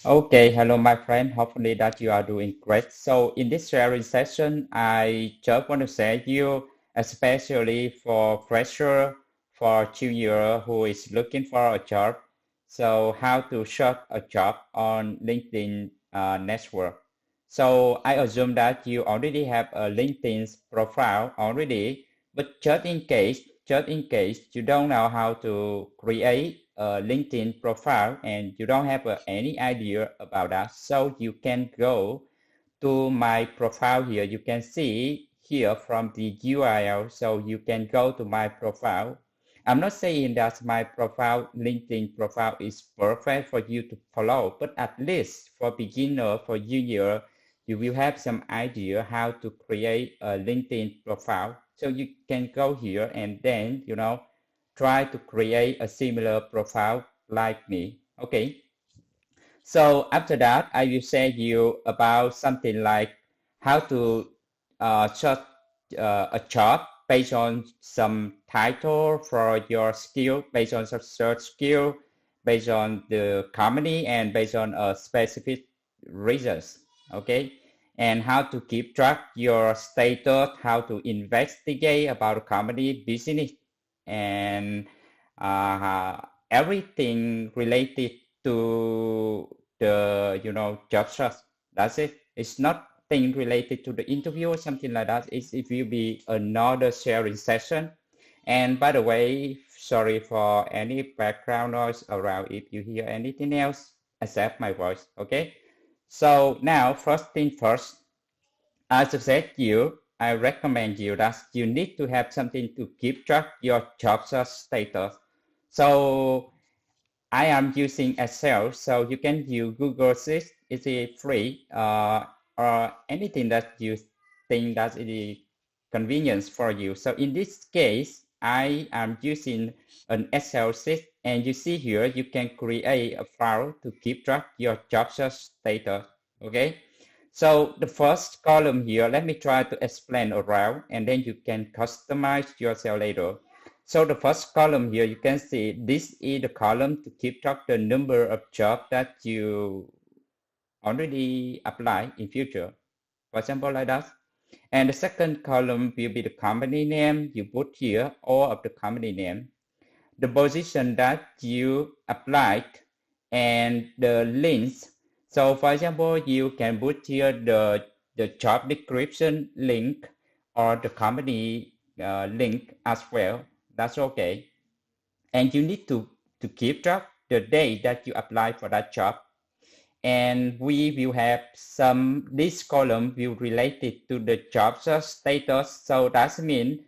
Okay, hello, my friend. Hopefully that you are doing great. So in this sharing session, I just want to say you, especially for fresher, for junior who is looking for a job. So how to search a job on LinkedIn network. So I assume that you already have a LinkedIn profile already, but just in case you don't know how to create a LinkedIn profile and you don't have any idea about that, so you can go to my profile here. You can see here from the URL, so you can go to my profile. I'm not saying that my profile, LinkedIn profile is perfect for you to follow, but at least for beginner, for junior, you will have some idea how to create a LinkedIn profile. So you can go here and then, try to create a similar profile like me. Okay. So after that, I will say you about something like how to search a job based on some title for your skill, based on some search skill, based on the company, and based on specific reasons. Okay, and how to keep track your status, how to investigate about a company business, and everything related to the job search. That's it. It's not thing related to the interview or something like that. It will be another sharing session. And by the way, sorry for any background noise around if you hear anything else except my voice. Okay. So now, first thing first, as I said you, I recommend you that you need to have something to keep track your job search status. So I am using Excel, so you can use Google Sheets. It's free, or anything that you think that it is convenience for you. So in this case, I am using an Excel sheet, and you see here you can create a file to keep track your job search status. Okay. So the first column here, let me try to explain around, and then you can customize yourself later. So the first column here, you can see this is the column to keep track the number of jobs that you already apply in future. For example, like that. And the second column will be the company name. You put here all of the company name, the position that you applied, and the links. So for example, you can put here the job description link or the company link as well. That's okay. And you need to keep track the day that you apply for that job. And we will have this column will related to the job search status. So that means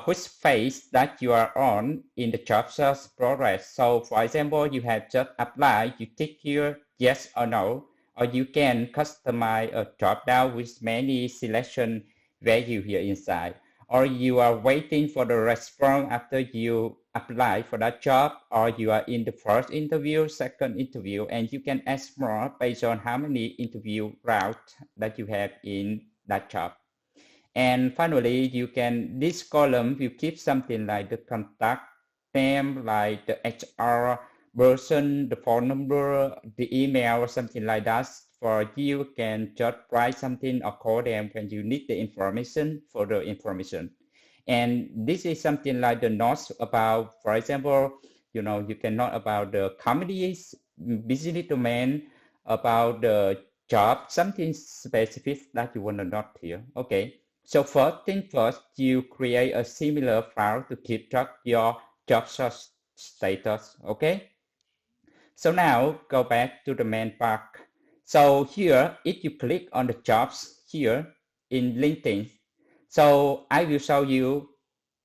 which phase that you are on in the job search progress. So for example, you have just applied, you tick here yes or no, or you can customize a drop down with many selection value here inside, or you are waiting for the response after you apply for that job, or you are in the first interview, second interview, and you can ask more based on how many interview routes that you have in that job. And finally, you can, this column, you keep something like the contact name, like the HR person, the phone number, the email, or something like that. For you can just write something or call them when you need the information for the information. And this is something like the notes about, for example, you can note about the company's business domain, about the job, something specific that you want to note here. Okay. So first thing first, you create a similar file to keep track your job search status. Okay. So now go back to the main part. So here, if you click on the jobs here in LinkedIn, so I will show you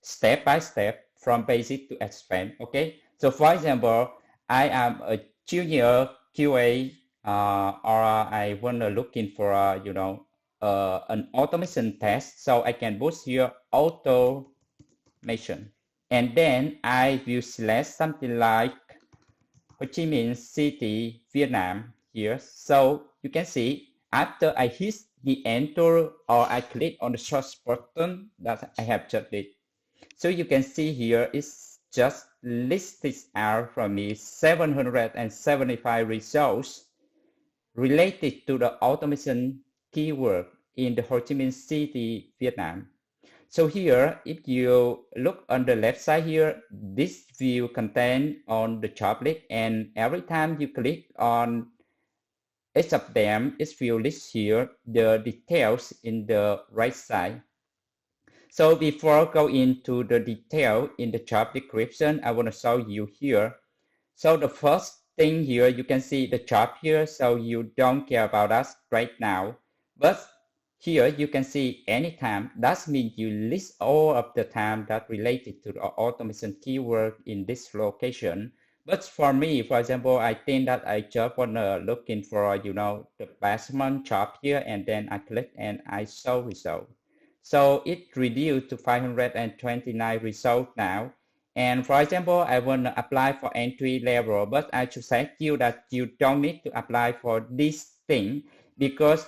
step by step from basic to advanced. Okay. So for example, I am a junior QA, or I want to looking for an automation test. So I can boost here automation, and then I will select something like Ho Chi Minh City, Vietnam here. So you can see after I hit the enter or I click on the search button that I have just did. So you can see here it's just listed out for me 775 results. related to the automation keyword in the Ho Chi Minh City, Vietnam. So here, if you look on the left side here, this view contain on the job list, and every time you click on each of them, it will list here the details in the right side. So before go into the detail in the job description, I want to show you here. So the first thing here, you can see the job here, so you don't care about us right now. But here you can see anytime. That means you list all of the time that related to the automation keyword in this location. But for me, for example, I think that I just wanna looking for, the basement job here, and then I click and I show result. So it reduced to 529 results now. And for example, I want to apply for entry level, but I should say you that you don't need to apply for this thing because,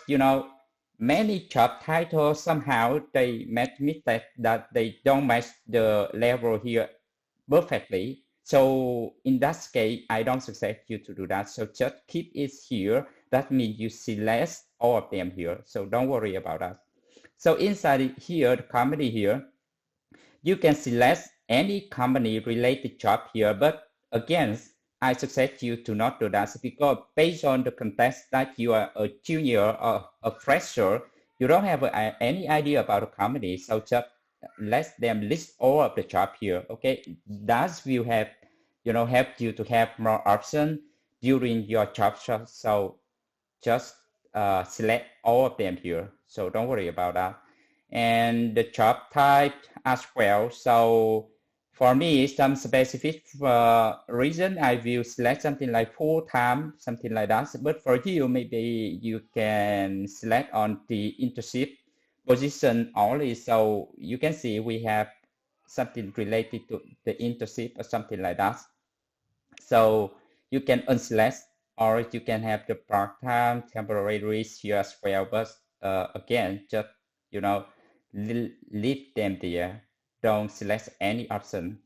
many job titles somehow they make mistake that they don't match the level here perfectly. So in that case, I don't suggest you to do that. So just keep it here. That means you select all of them here. So don't worry about that. So inside here, the company here, you can select any company related job here, but again, I suggest you to not do that because based on the context that you are a junior or a fresher, you don't have any idea about the company. So just let them list all of the job here. Okay, that will have, help you to have more options during your job search. So just select all of them here. So don't worry about that. And the job type as well. So for me, some specific reason, I will select something like full-time, something like that. But for you, maybe you can select on the internship position only. So you can see we have something related to the internship or something like that. So you can unselect, or you can have the part-time temporary here as well. But again, just leave them there. Don't select any option.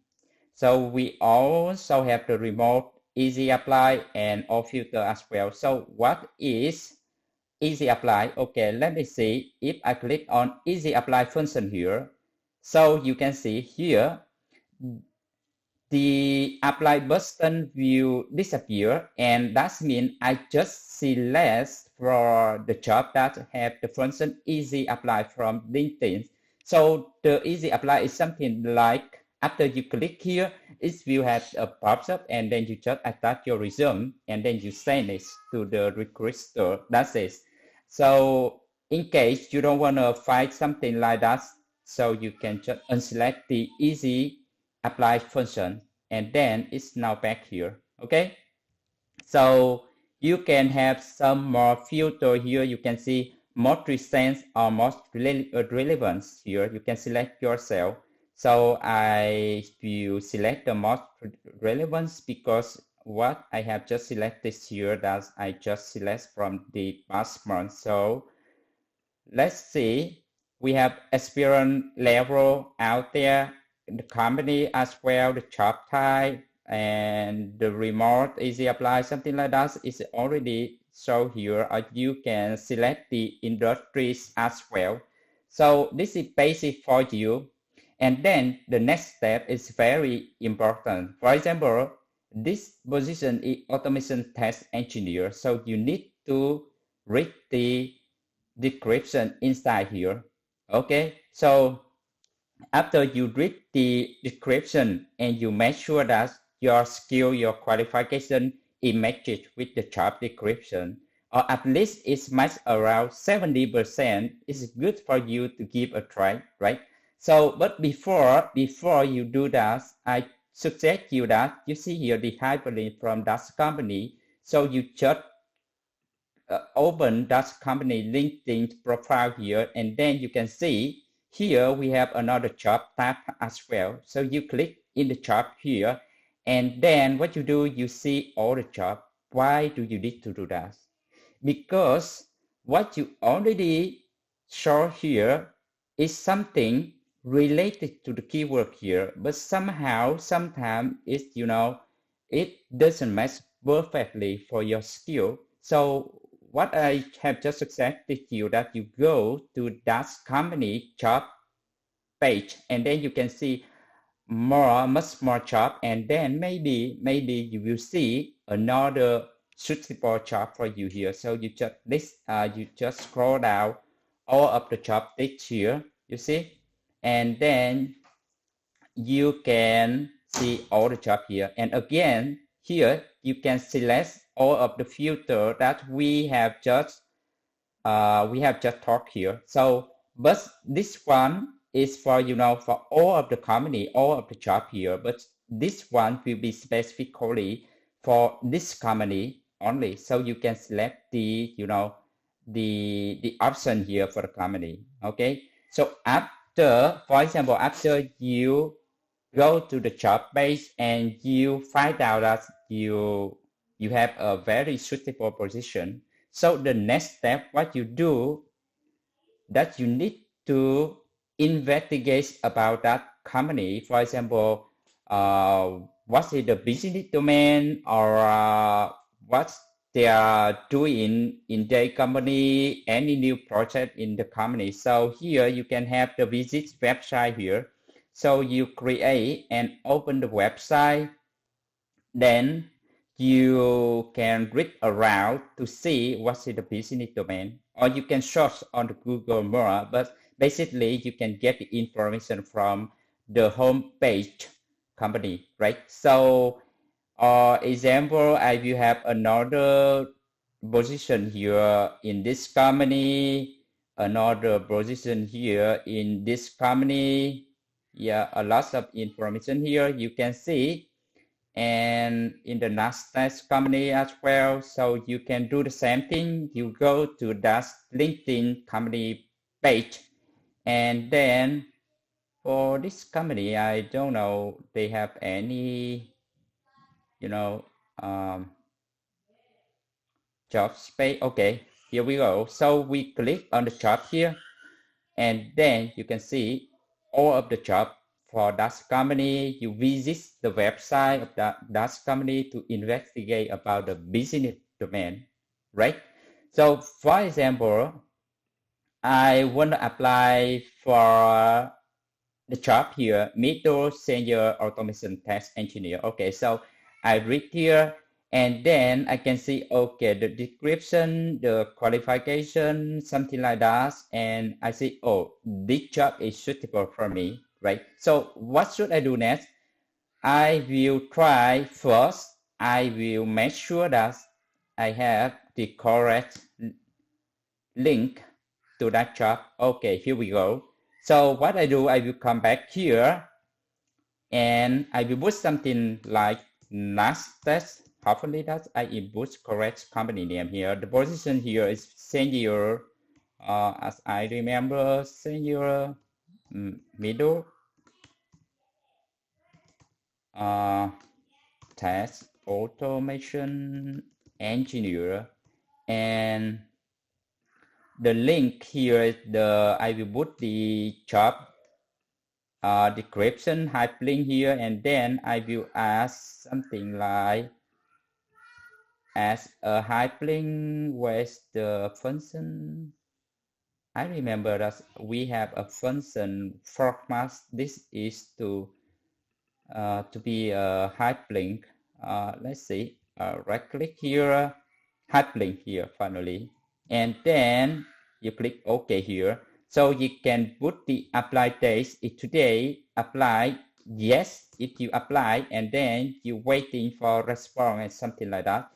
So we also have the remote easy apply and all filter as well. So what is easy apply? Okay, let me see. If I click on easy apply function here, so you can see here the apply button will disappear, and that means I just select for the job that have the function easy apply from LinkedIn. So the easy apply is something like after you click here, it will have a pop-up, and then you just attach your resume, and then you send it to the recruiter. That's it. So in case you don't want to find something like that, so you can just unselect the easy apply function, and then it's now back here. Okay, so you can have some more filter here. You can see most recent or most relevance here. You can select yourself. So I will select the most relevance because what I have just selected here that I just select from the past month. So let's see, we have experience level out there, the company as well, the job type, and the remote easy apply, something like that is already shown here. Or you can select the industries as well. So this is basic for you. And then the next step is very important. For example, this position is automation test engineer. So you need to read the description inside here. Okay, so after you read the description and you make sure that your skill, your qualification, it matches with the job description, or at least it's matched around 70%, it's good for you to give a try, right? So, but before you do that, I suggest you that you see here the hyperlink from that company. So you just open that company LinkedIn profile here, and then you can see here we have another job tab as well. So you click in the job here, and then what you do, you see all the job. Why do you need to do that? Because what you already show here is something related to the keyword here, but somehow, sometimes it doesn't match perfectly for your skill. So what I have just suggested you that you go to that company job page, and then you can see much more job, and then maybe you will see another suitable job for you here. So you just scroll down all of the job list here, you see, and then you can see all the job here. And again, here you can select all of the filter that we have just talked here. So, but this one is for, for all of the company, all of the job here, but this one will be specifically for this company only. So you can select the option here for the company. Okay. So after, for example, after you go to the job page and you find out that you have a very suitable position. So the next step, what you do, that you need to investigate about that company. For example, what is the business domain, or what they are doing in their company, any new project in the company. So here you can have the visit website here. So you create and open the website, then you can read around to see what is the business domain, or you can search on the Google more, but basically you can get the information from the home page company, right? So, example, I will have another position here in this company, another position here in this company. Yeah, a lot of information here you can see, and in the Nasdaq company as well. So you can do the same thing. You go to that LinkedIn company page, and then for this company, I don't know they have any, um, job space. Okay, here we go. So we click on the job here, and then you can see all of the job for that company. You visit the website of that company to investigate about the business domain, right? So for example, I want to apply for the job here, middle senior automation test engineer. Okay, so I read here, and then I can see, okay, the description, the qualification, something like that. And I see, oh, this job is suitable for me, right? So what should I do next? I will try first. I will make sure that I have the correct link to that job. Okay, here we go. So what I do, I will come back here, and I will put something like Nasdaq. Hopefully that I input correct company name here. The position here is senior, as I remember, senior middle test automation engineer, and the link here is I will put the job description hyperlink here, and then I will ask something like as a hyperlink with the function. I remember that we have a function format. This is to be a hyperlink. Let's see. Right click here, hyperlink here finally, and then you click OK here. So you can put the apply date. If today apply, yes, if you apply, and then you waiting for response and something like that.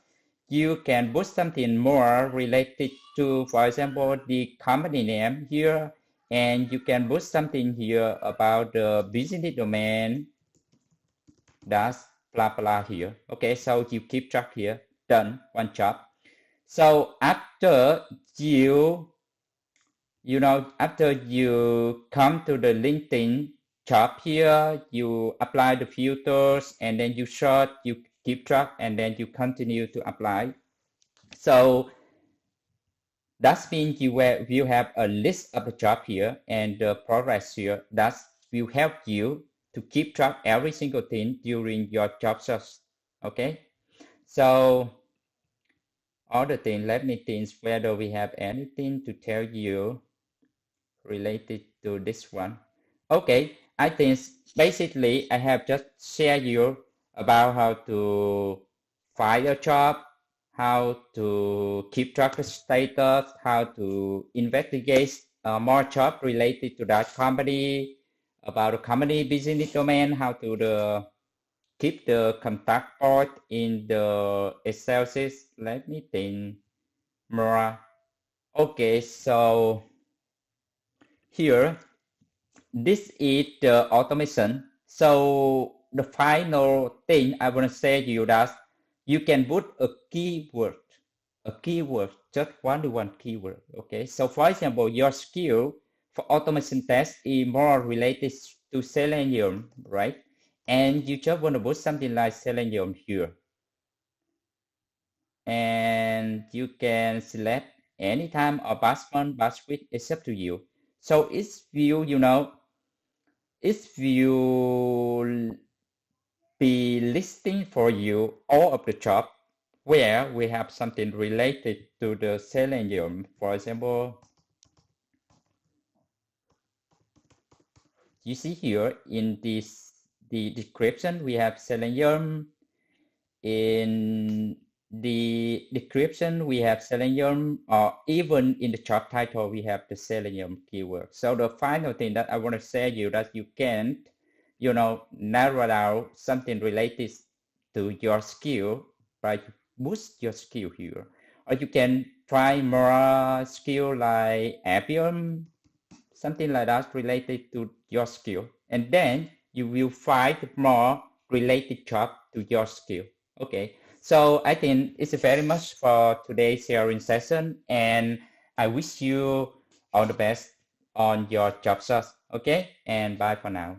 You can put something more related to, for example, the company name here, and you can put something here about the business domain. That's blah blah here. Okay, so you keep track here. Done, one job. So after after you come to the LinkedIn job here, you apply the filters, and then you search, you keep track, and then you continue to apply. So that means you have a list of the job here and the progress here. That will help you to keep track every single thing during your job search. Okay, so other thing, let me think whether we have anything to tell you related to this one. Okay, I think basically I have just shared you about how to find a job, how to keep track of status, how to investigate more job related to that company, about the company business domain, how to keep the contact point in the Excel sheet. Let me think more. Okay, so here, this is the automation. So the final thing I want to say to you that you can put a keyword, just one keyword. Okay. So for example, your skill for automation test is more related to Selenium, right? And you just want to put something like Selenium here. And you can select anytime or password, password, it's up to you. So it's it will be listing for you all of the job where we have something related to the Selenium. For example, you see here in the description we have Selenium. In the description we have Selenium, or even in the job title we have the Selenium keyword. So the final thing that I want to say you that you can narrow down something related to your skill by boost your skill here, or you can try more skill like Appium, something like that related to your skill, and then you will find more related job to your skill. Okay, so I think it's very much for today's sharing session, and I wish you all the best on your job search. Okay, and bye for now.